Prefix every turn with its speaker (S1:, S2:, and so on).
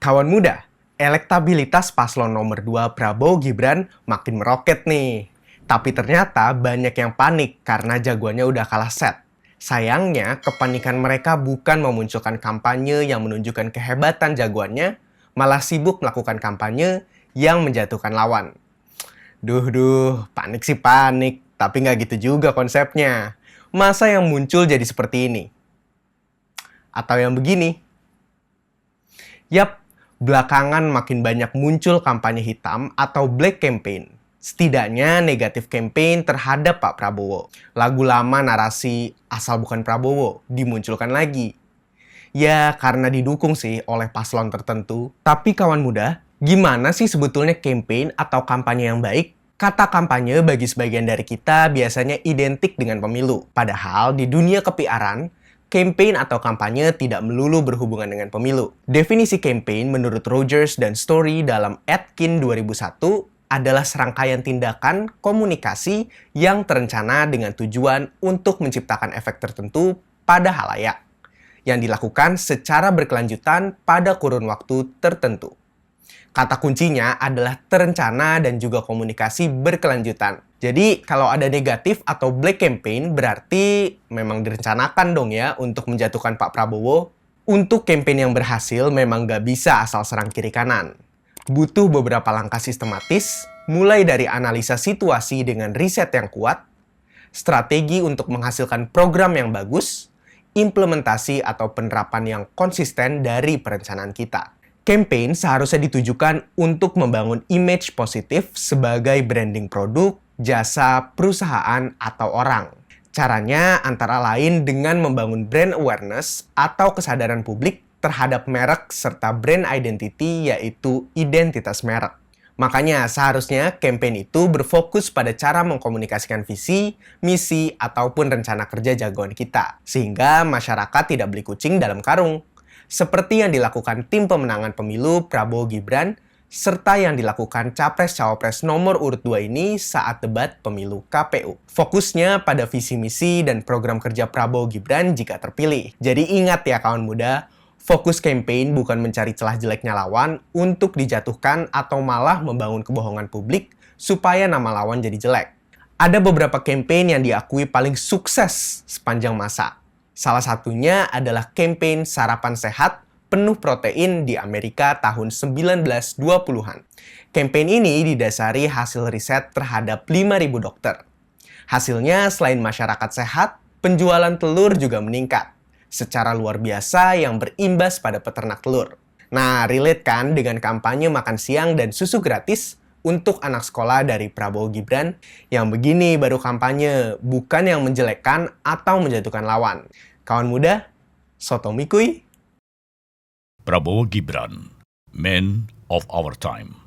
S1: Kawan muda, elektabilitas paslon nomor 2 Prabowo Gibran makin meroket nih. Tapi ternyata banyak yang panik karena jagoannya udah kalah set. Sayangnya, kepanikan mereka bukan memunculkan kampanye yang menunjukkan kehebatan jagoannya, malah sibuk melakukan kampanye yang menjatuhkan lawan. Panik sih panik, tapi nggak gitu juga konsepnya. Masa yang muncul jadi seperti ini? Atau yang begini? Yap, belakangan makin banyak muncul kampanye hitam atau black campaign. Setidaknya negatif campaign terhadap Pak Prabowo. Lagu lama narasi asal bukan Prabowo dimunculkan lagi. Ya karena didukung sih oleh paslon tertentu. Tapi kawan muda, gimana sih sebetulnya campaign atau kampanye yang baik? Kata kampanye bagi sebagian dari kita biasanya identik dengan pemilu. Padahal di dunia kepiaran, campaign atau kampanye tidak melulu berhubungan dengan pemilu. Definisi campaign menurut Rogers dan Story dalam Atkin 2001 adalah serangkaian tindakan komunikasi yang terencana dengan tujuan untuk menciptakan efek tertentu pada halayak, yang dilakukan secara berkelanjutan pada kurun waktu tertentu. Kata kuncinya adalah terencana dan juga komunikasi berkelanjutan. Jadi kalau ada negatif atau black campaign berarti memang direncanakan dong ya untuk menjatuhkan Pak Prabowo. Untuk campaign yang berhasil memang gak bisa asal serang kiri kanan. Butuh beberapa langkah sistematis, mulai dari analisa situasi dengan riset yang kuat, strategi untuk menghasilkan program yang bagus, implementasi atau penerapan yang konsisten dari perencanaan kita. Campaign seharusnya ditujukan untuk membangun image positif sebagai branding produk, jasa, perusahaan, atau orang. Caranya antara lain dengan membangun brand awareness atau kesadaran publik terhadap merek serta brand identity, yaitu identitas merek. Makanya seharusnya campaign itu berfokus pada cara mengkomunikasikan visi, misi, ataupun rencana kerja jagoan kita. Sehingga masyarakat tidak beli kucing dalam karung. Seperti yang dilakukan tim pemenangan pemilu Prabowo Gibran, serta yang dilakukan Capres-Cawapres nomor urut 2 ini saat debat pemilu KPU. Fokusnya pada visi misi dan program kerja Prabowo Gibran jika terpilih. Jadi ingat ya kawan muda, fokus campaign bukan mencari celah jeleknya lawan untuk dijatuhkan atau malah membangun kebohongan publik supaya nama lawan jadi jelek. Ada beberapa campaign yang diakui paling sukses sepanjang masa. Salah satunya adalah campaign sarapan sehat penuh protein di Amerika tahun 1920-an. Campaign ini didasari hasil riset terhadap 5.000 dokter. Hasilnya selain masyarakat sehat, penjualan telur juga meningkat secara luar biasa yang berimbas pada peternak telur. Nah, relate kan dengan kampanye makan siang dan susu gratis untuk anak sekolah dari Prabowo Gibran? Yang begini baru kampanye, bukan yang menjelekkan atau menjatuhkan lawan. Kawan muda, soto mikuy.
S2: Prabowo Gibran, Man of Our Time.